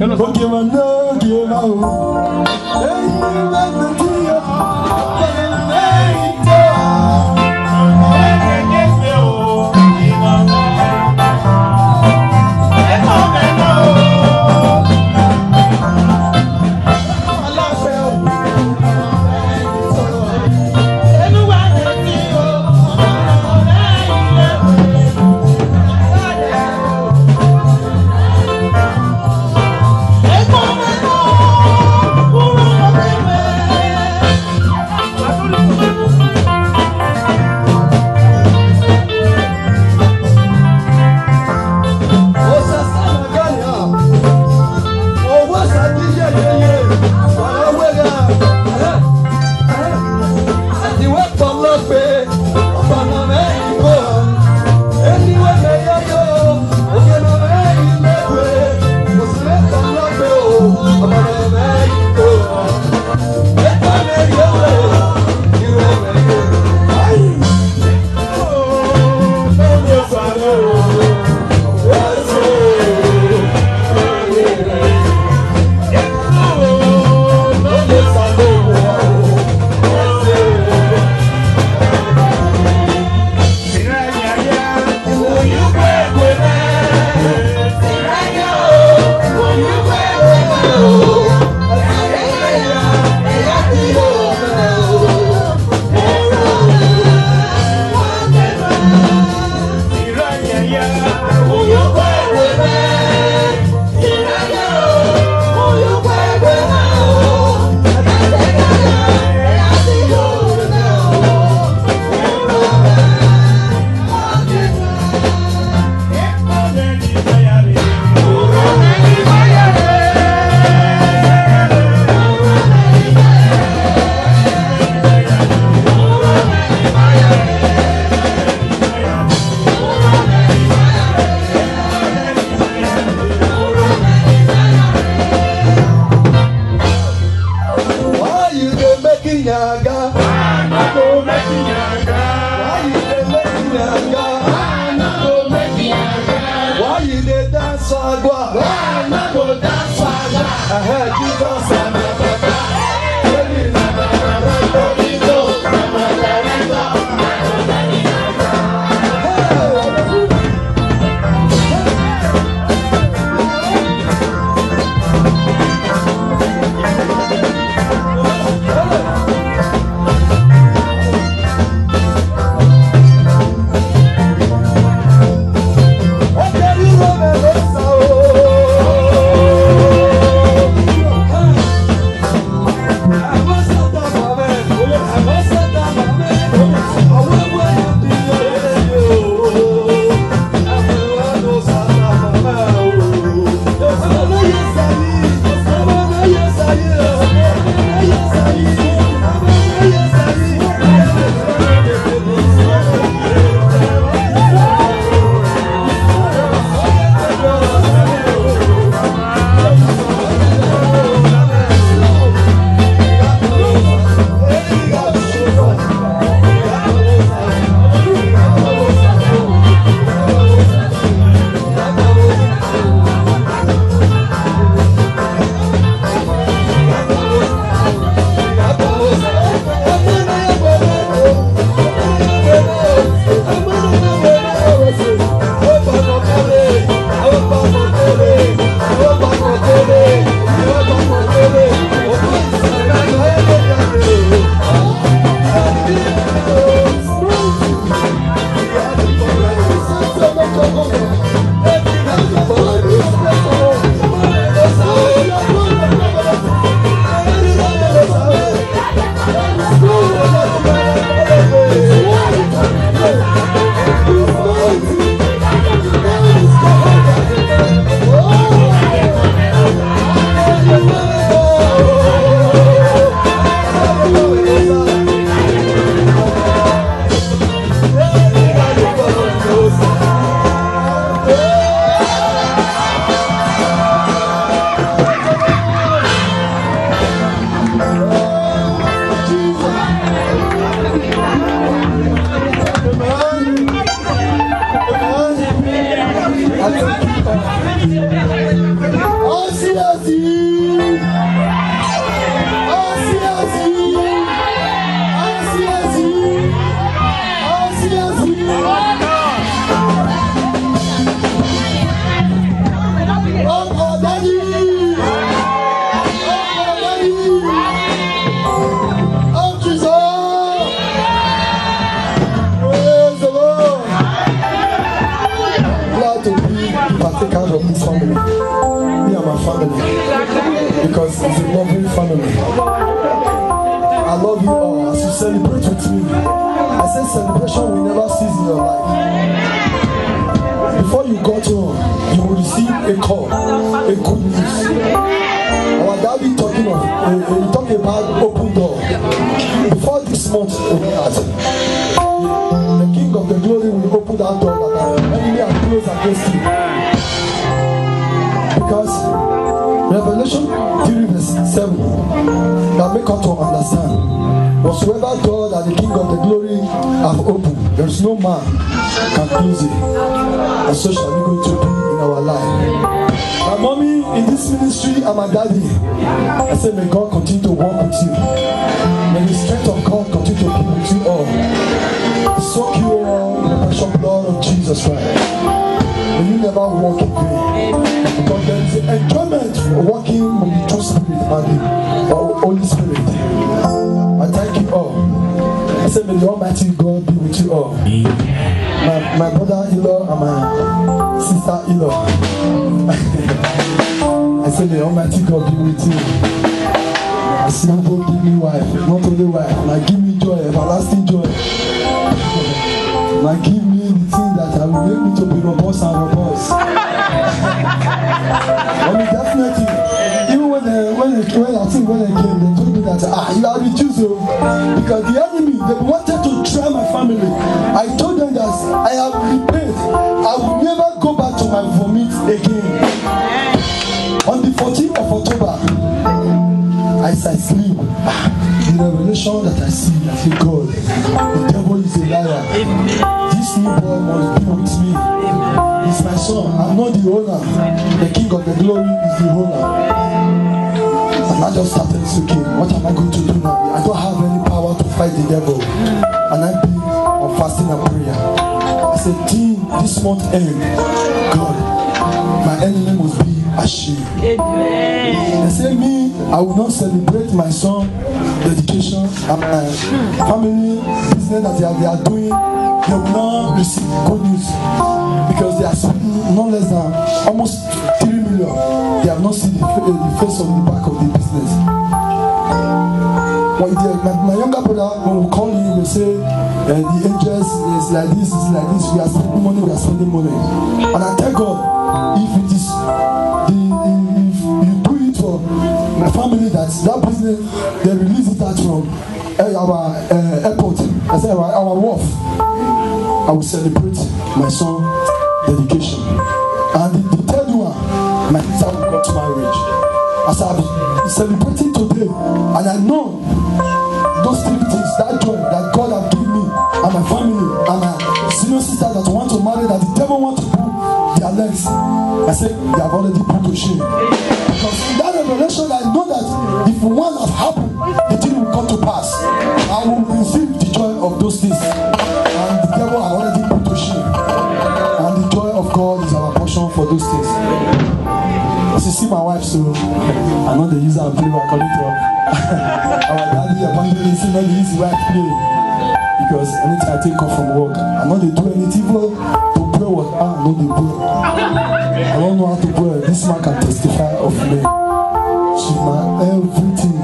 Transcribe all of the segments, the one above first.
Okay, man, no, give out. family because it's a loving family. I love you all as you celebrate with me. I said celebration will never cease in your life. Before you got home, you will receive a call, a good news. Our daddy talking about open door. Before this month, the King of the Glory will open that door that the enemy has closed against you. Because Revelation 3 verse 7 that make us to understand. Whatsoever door that the King of the Glory have opened, there is no man can close it. And so shall we go to be in our life. My mommy in this ministry and my daddy, I say may God continue to walk with you. May the strength of God continue to be with you all. Soak you all in the precious blood of Jesus Christ. May you never walk in vain. Because there is an enjoyment for walking with the true spirit and the Holy Spirit. I thank you all. I say may the Almighty God be with you all. My brother-in-law and my sister-in-law. I say may the Almighty God be with you. I say God give me wife, not only wife, now give me joy, everlasting joy. Now give me the thing that I will make me to be robust and robust. I mean definitely, even when I think when they came, they told me that you are the Jews, because the enemy they wanted to try my family. I told them that I have repaid. I will never go back to my vomit again. On the 14th of October, as I sleep, the revelation that I see, I say, God, the devil is a liar. This new boy must be with me. He's my son. I'm not the owner. The King of the Glory is the owner. And I just started thinking, what am I going to do now? I don't have any power to fight the devil. And I've been on fasting and prayer. I said, team, this month end, God, my enemy must be ashamed. They say me, I will not celebrate my son dedication and my family business that they are doing. They will not receive good news because they are spending no less than almost 3 million. They have not seen the face of the back of the business. My younger brother, when we call him, we say the angels is like this, is like this. We are spending money, we are spending money. And I tell God, if it is if you do it for my family, that business they release it out from our airport, I say our wharf, I will celebrate my son dedication. And the third one, my sister will go to marriage. As I'm celebrating today, and I know those 3 things, that joy that God has given me and my family and my senior sister that want to marry, that the devil want to put their legs, I say they have already put to shame. Because in that revelation, I know that if one has happened, the thing will come to pass. I will receive the joy of those things, and the devil has already put to shame. And the joy of God is our portion for those things. As you see my wife, so I know the user and play according to her. Our daddy evangelist, not the easy wife play. Because anytime I take off from work, I know they do anything to pray what I know they do. I don't know how to pray. This man can testify of me. She's my everything.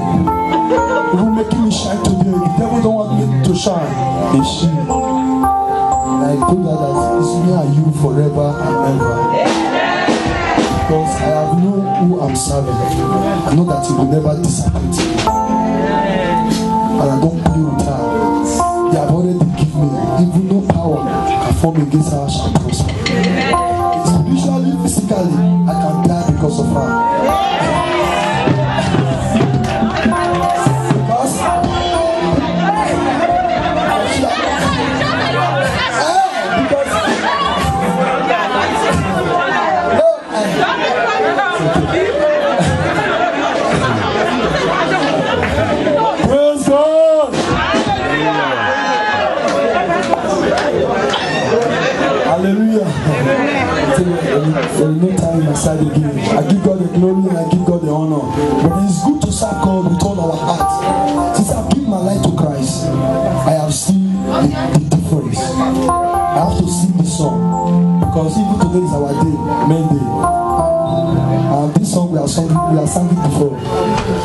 Even making me shine today. The devil don't want me to shine. It's she. And I told her that it's me and you forever and ever. Because I have known who I'm serving. I know that he will never disappoint me. And I don't play with her. They have already given me, even no power can form against her shall prosper. Spiritually, physically, I can die because of her. Hallelujah. There is no time in my side again. I give God the glory and I give God the honor. But it's good to serve God with all our heart. Since I've given my life to Christ, I have seen the difference. I have to sing this song because even today is our day, main day. I This song we have sung it before.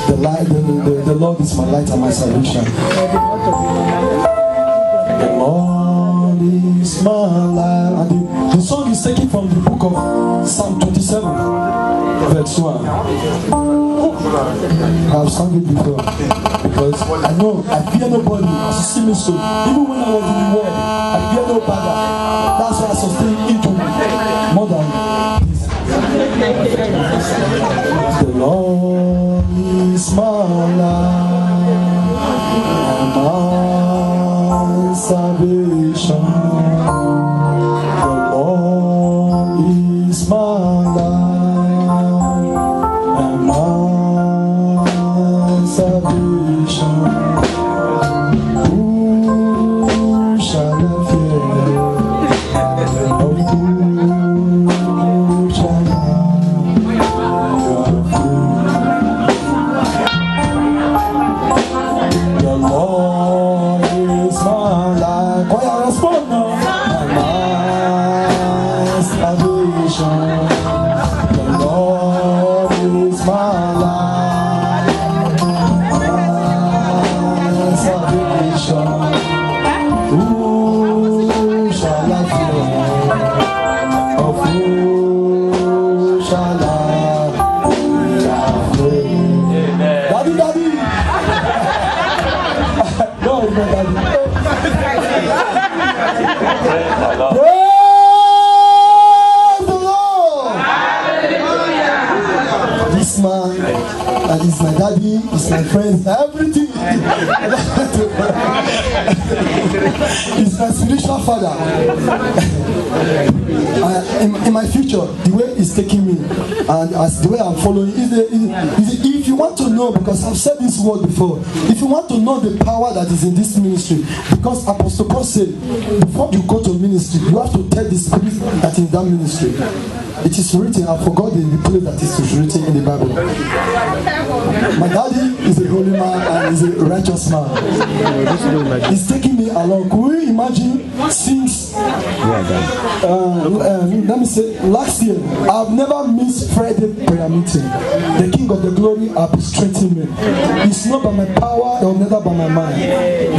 The Lord is my light and my salvation. The Lord is my light. And the song is taken from the book of Psalm 27, verse 1. I have sung it before because I know I fear nobody as you see me so. Even when I was in the world, I fear no bother. That's why I sustain each one more than this. The Lord is my light and my salvation. The Lord is my light and my salvation. Who shall I fear? Of who shall I fear? The Lord is my light. Choir, respond now. And my salvation. The Lord is my light. Salvation. Who shall I fear? Of who shall I fear? Daddy, daddy. No, it's not daddy. Praise the Lord. This man is my daddy, is my friend, everything. He's my spiritual father. In my future, the way he's taking me and as the way I'm following if you want to know, because I've said this word before, if you want to know the power that is in this ministry, because Apostle Paul said, before you go to ministry, you have to tell the spirit that is in that ministry. It is written, I forgot the place that it is written in the Bible. My daddy is a holy man and is a righteous man. He's taking me along. Can we imagine since let me say last year, I've never missed Friday prayer meeting. The King of the Glory has been strengthening me. It's not by my power or neither by my mind.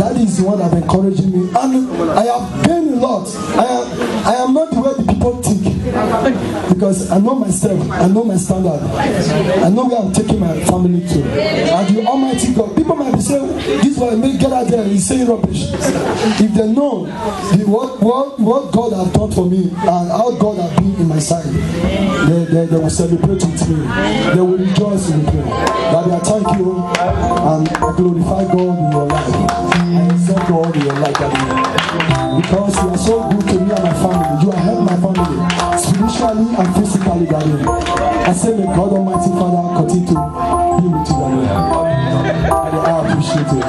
That is the one that is encouraging me, and I have gained a lot. I am not the way the people think, because I know myself, I know my standard, I know where I'm taking my family to. And the Almighty God, people might be saying, this one may get out there and he's saying rubbish. If they know what God has done for me and how God has been in my side, they will celebrate with me. They will rejoice in me. Daddy, I thank you and I glorify God in your life. I exalt God in your life, Daddy. Because you are so good to me and my family. You have helped my family spiritually and physically, Daddy. I say, may God Almighty Father continue to be with you, Daddy. Daddy, I appreciate it.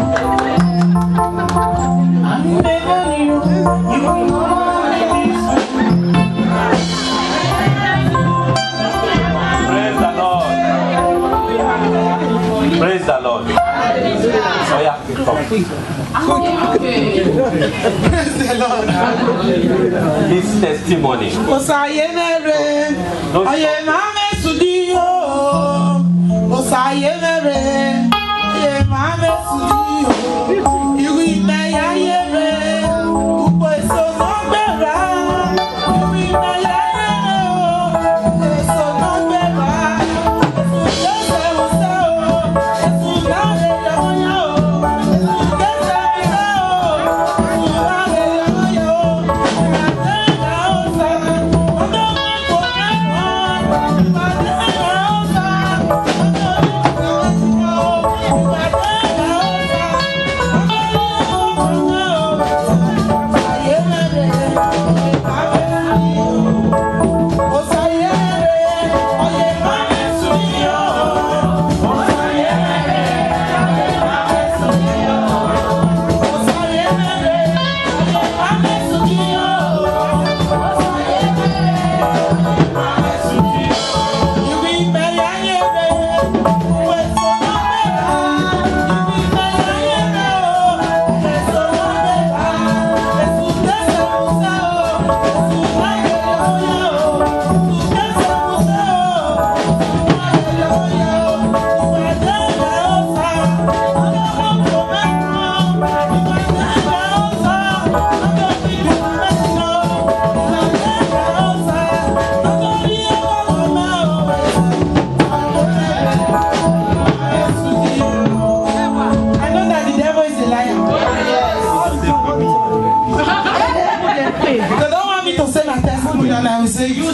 Praise the Lord. Praise the Lord. Oh yeah, come. Praise the Lord. His testimony. and I will say, you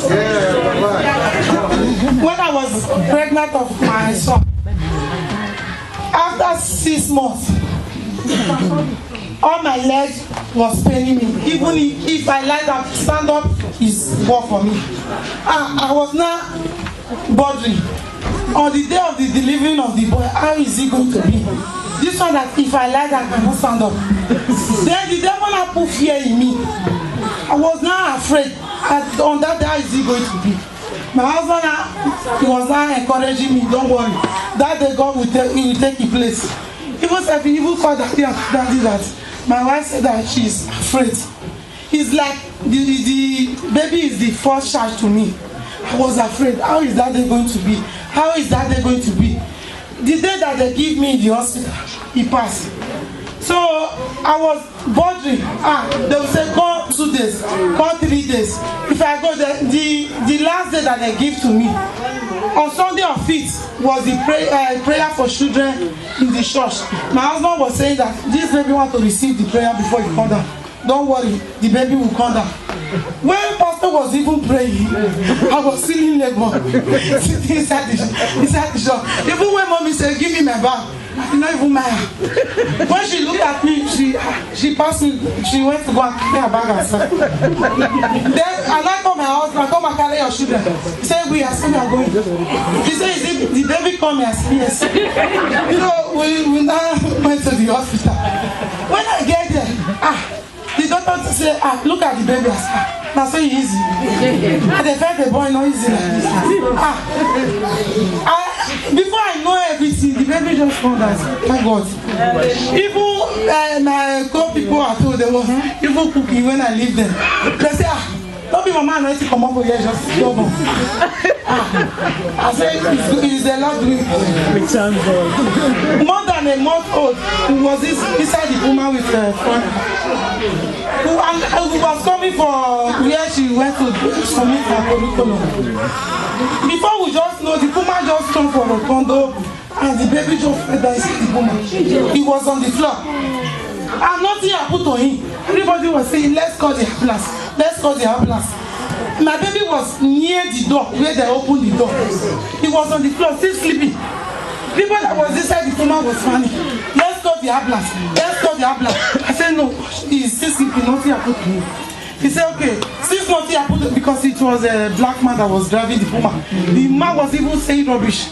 when I was pregnant of my son, after 6 months, all my legs was paining me. Even if I lie down, stand up is work for me. I was not bothering. On the day of the delivering of the boy, how is he going to be? This one that if I lie down, I cannot stand up. Then the devil now put fear in me. I was not afraid. On that day, how is he going to be? My husband, he was now encouraging me, don't worry. That day God will take his place. Even if he even called daddy that my wife said that she is afraid. It's like the baby is the first child to me. I was afraid. How is that day going to be? How is that day going to be? The day that they give me in the hospital, he passed. So I was bothering. They will say, go 2 days, go 3 days. If I go there, the last day that they give to me, on Sunday of it, was the prayer for children in the church. My husband was saying that this baby want to receive the prayer before he come down. Don't worry, the baby will come down. When pastor was even praying, I was feeling labor sitting inside the shop. Even when mommy said, give me my bag, I did not even mind. When she looked at me, she passed me, she went to go and carry her bag herself. Then I called my husband, come and carry your children. He said, we are still going. He said, is it the baby come? I said, yes. You know, we now went to the hospital. When I get there, the doctor said, look at the baby. That's so easy. And they felt the boy not easy like this. Before I know everything, the baby just found out. Thank God. Even my co-people at home, they were even cooking when I leave them. They say, don't be mama and to come up here, just go home. I said, it's a lot doing. More than a month old, who was inside the woman with the front. Who was coming for where she went to submit her curriculum. Before we just know, the woman just turned for a condo and the baby just fell down inside the woman. He was on the floor. And nothing happened to him. Everybody was saying, let's call the ambulance. Let's call the ambulance. My baby was near the door where they opened the door. He was on the floor, still sleeping. People that was inside the woman was funny. Let's call the ambulance. Let's call the ambulance. I said, no, he's still sleeping. Nothing happened to him. He said, okay, since nothing happened, because it was a black man that was driving the woman. The man was even saying rubbish.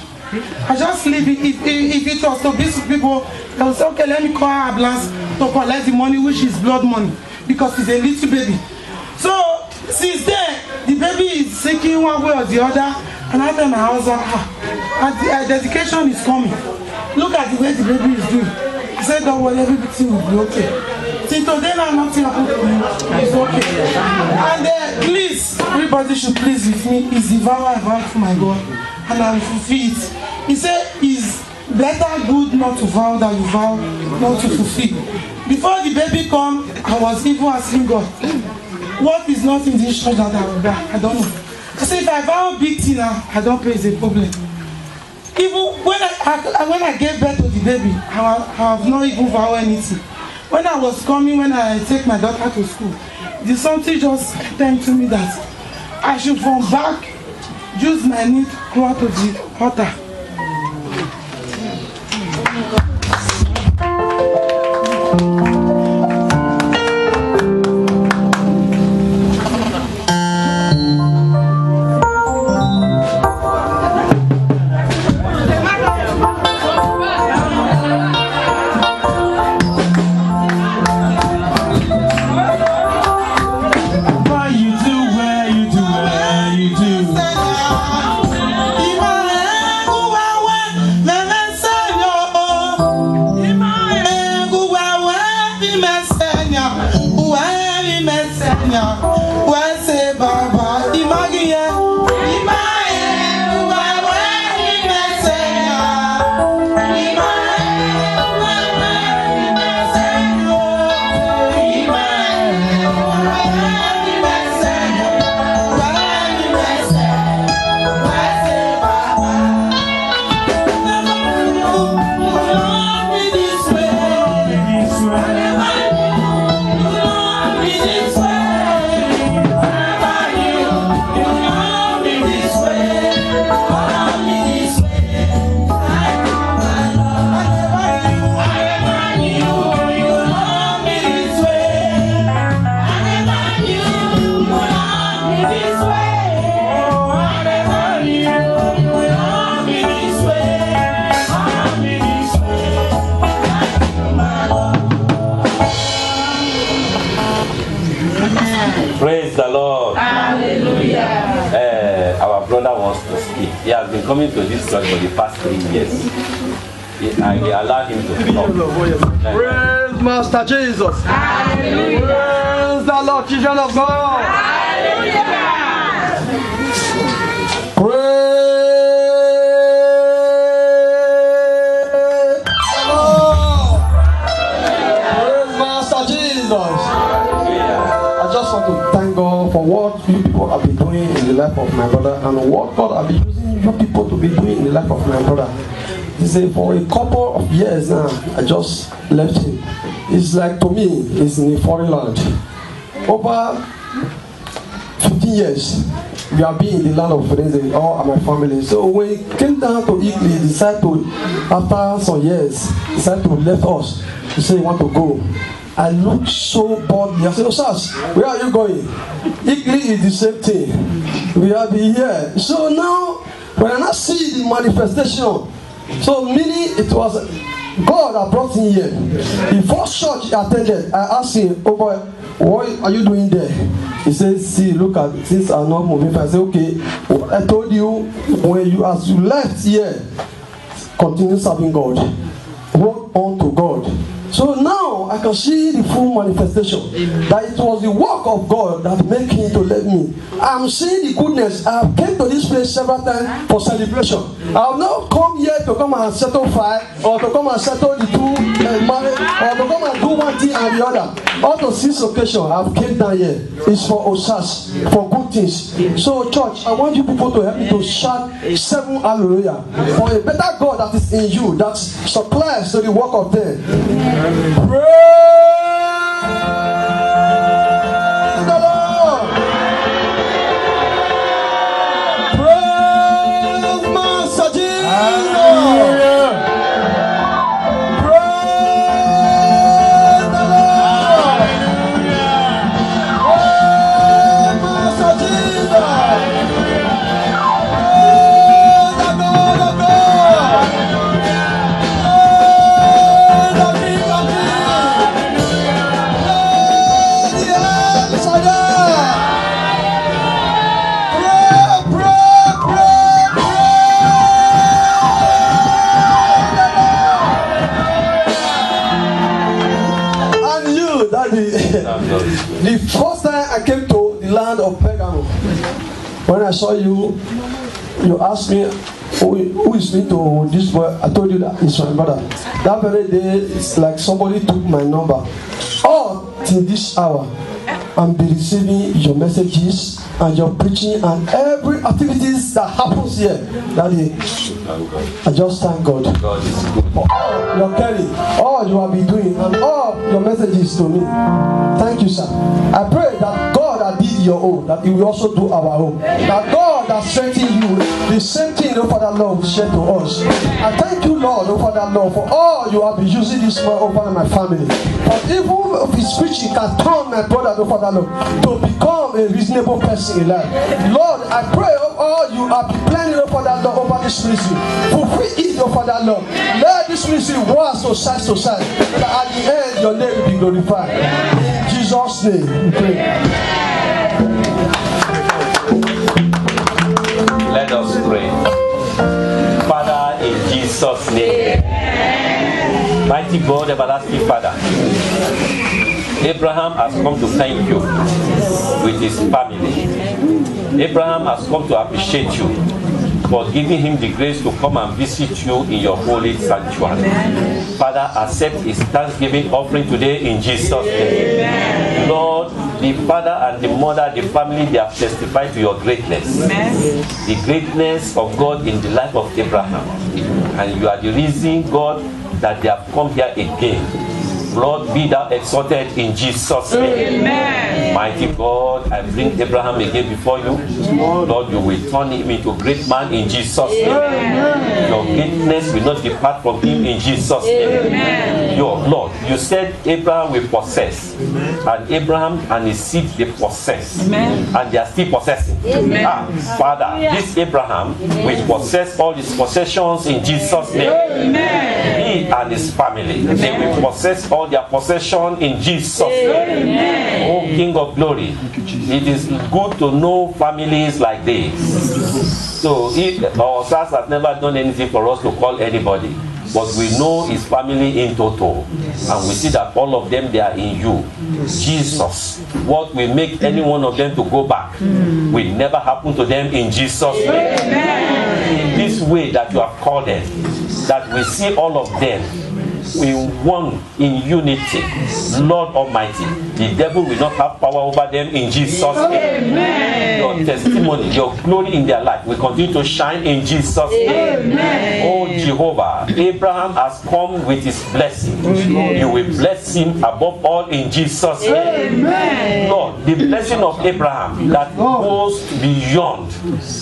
I just leave it. If it was to be people, they would say, okay, let me call our ambulance to collect the money, which is blood money, because it's a little baby. So, since then, the baby is sinking one way or the other, and I tell my husband, and the dedication is coming. Look at the way the baby is doing. He said, don't worry, everything will be okay. Since today now, nothing happened to me. It's okay. And please, everybody should please with me. It's the vow I vow to my God, and I will fulfill it. He said, it's better good not to vow than you vow not to fulfill. Before the baby come, I was even asking God, what is not in this church that I will buy? I don't know. I said, if I vow big thing now, I don't pay, it's a problem. Even when I gave birth to the baby, I have not even vowed anything. When I was coming, when I take my daughter to school, something just came to me that I should from back use my knee to crawl to the altar. Where you do. Praise the Lord. Hallelujah. Our brother wants to speak. He has been coming to this church for the past 3 years. And we allow him to talk. Praise Master Jesus. Hallelujah. Praise the Lord, children of God. Hallelujah. Praise the Lord. Praise Master Jesus. I just want to thank God for what you people have been doing in the life of my brother and what God has been using you people to be doing in the life of my brother. He said for a couple of years now, I just left him. It's like to me, it's in a foreign land. Over 15 years, we have been in the land of Firenze, all my family. So when he came down to Italy, he decided to, after some years, decided to left us. He said he want to go. I looked so bored. I said, Osas, where are you going? Italy is the same thing. We have been here. So now, when I now see the manifestation, so meaning it was God that brought him here. The first church he attended, I asked him, oh boy, what are you doing there? He said, see, look at things are not moving. I said, okay, I told you when you as you left here, continue serving God. Hold on to God. So now I can see the full manifestation that it was the work of God that made him to let me. I'm seeing the goodness. I have came to this place several times for celebration. I have not come here to come and settle fight or to come and settle the two marriage or to come and do one thing and the other. Out of 6 occasions, I've came down here. It's for Osas, for good things. So church, I want you people to help me to shout 7 hallelujah for a better God that is in you, that supplies to the work of them. Praise the Lord. Praise Master Jesus. Praise the Lord. Praise Master Jesus. Praise the God of God. Praise the King of Kings. Praise the El Shaddai. And you, Daddy, the first time I came to the land of Pergamum, when I saw you, you asked me, who is me to this boy? I told you that it's my brother. That very day, it's like somebody took my number. All till this hour, I'm be receiving your messages and your preaching and every activities that happens here. Daddy, I just thank God God is good. for all your caring, all you have been doing, and all your messages to me. Thank you, sir. I pray that God that did your own, that He will also do our own. That God that strengthened you, the same thing, oh Father Lord, will share to us. I thank you, Lord, oh Father Lord, for all you have been using this man over my family. But even if His preaching can turn my brother, oh Father Lord, to become a reasonable person in life. Lord, I pray of all you have been planning, oh Father Lord, over this ministry. Fulfill it, oh Father Lord. Let this ministry walk so side to side, that at the end your name will be glorified. In Jesus' name we pray. Let us pray. Father, in Jesus' name. Mighty God, everlasting Father, Abraham has come to thank you with his family. Abraham has come to appreciate you for giving him the grace to come and visit you in your holy sanctuary. Father, accept his thanksgiving offering today in Jesus' name. Lord, the father and the mother, the family, they have testified to your greatness. The greatness of God in the life of Abraham. And you are the reason, God, that they have come here again. Lord, be thou exalted in Jesus' name. Amen. Mighty God, I bring Abraham again before you. Lord, you will turn him into a great man in Jesus' name. Your greatness will not depart from him in Jesus' name. your Lord. You said Abraham will possess, and Abraham and his seed they possess, and they are still possessing. Father, this Abraham will possess all his possessions in Jesus' name. He and his family, they will possess all their possession in Jesus' name. Oh King of Glory, it is good to know families like this. So if our SARS has never done anything for us to call anybody, but we know his family in total, and we see that all of them, they are in you. Jesus, what will make any one of them to go back will never happen to them in Jesus' name. In this way that you have called them, that we see all of them in one, in unity. Lord Almighty, the devil will not have power over them in Jesus' name. Your testimony, your glory in their life will continue to shine in Jesus' name. Oh Jehovah, Abraham has come with his blessing. You will bless him above all in Jesus' name. Lord, the blessing of Abraham that goes beyond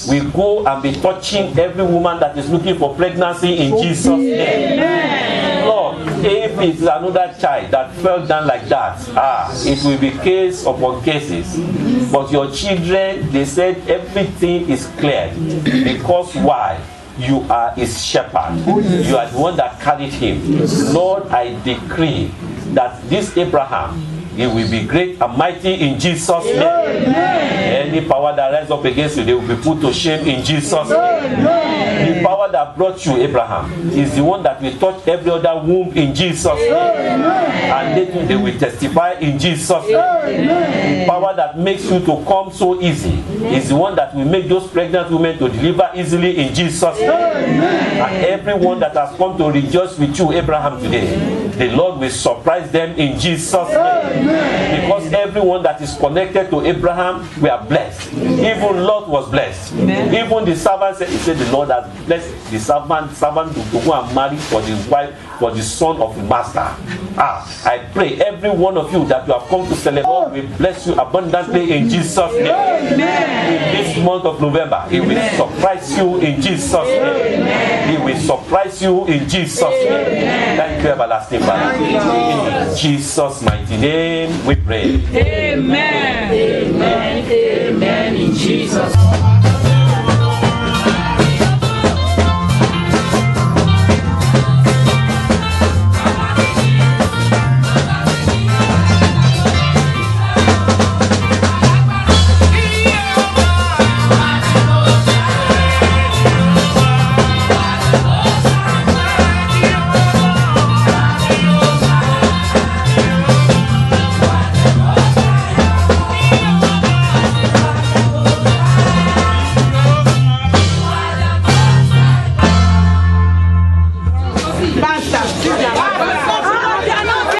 will go and be touching every woman that is looking for pregnancy in Jesus' name. Lord, if it's another child that fell down like that, it will be case upon cases. But your children, they said everything is cleared. Because why? You are his shepherd. You are the one that carried him. Lord, I decree that this Abraham, he will be great and mighty in Jesus' name. Any power that rises up against you, they will be put to shame in Jesus' name. The power that brought you, Abraham, is the one that will touch every other womb in Jesus' name. And they will testify in Jesus' name. The power that makes you to come so easy is the one that will make those pregnant women to deliver easily in Jesus' name. And everyone that has come to rejoice with you, Abraham, today, the Lord will surprise them in Jesus' name. Because everyone that is connected to Abraham, we are blessed. Even Lot was blessed. Even the servant said, he said the Lord has blessed the servant to go and marry for the wife, for the son of the master. I pray every one of you that you have come to celebrate will bless you abundantly in Jesus' name. In this month of November, He will surprise you in Jesus' name. He will surprise you in Jesus' name. Thank you, everlasting Father. In Jesus' mighty name we pray. Amen. Amen. Amen. In Jesus'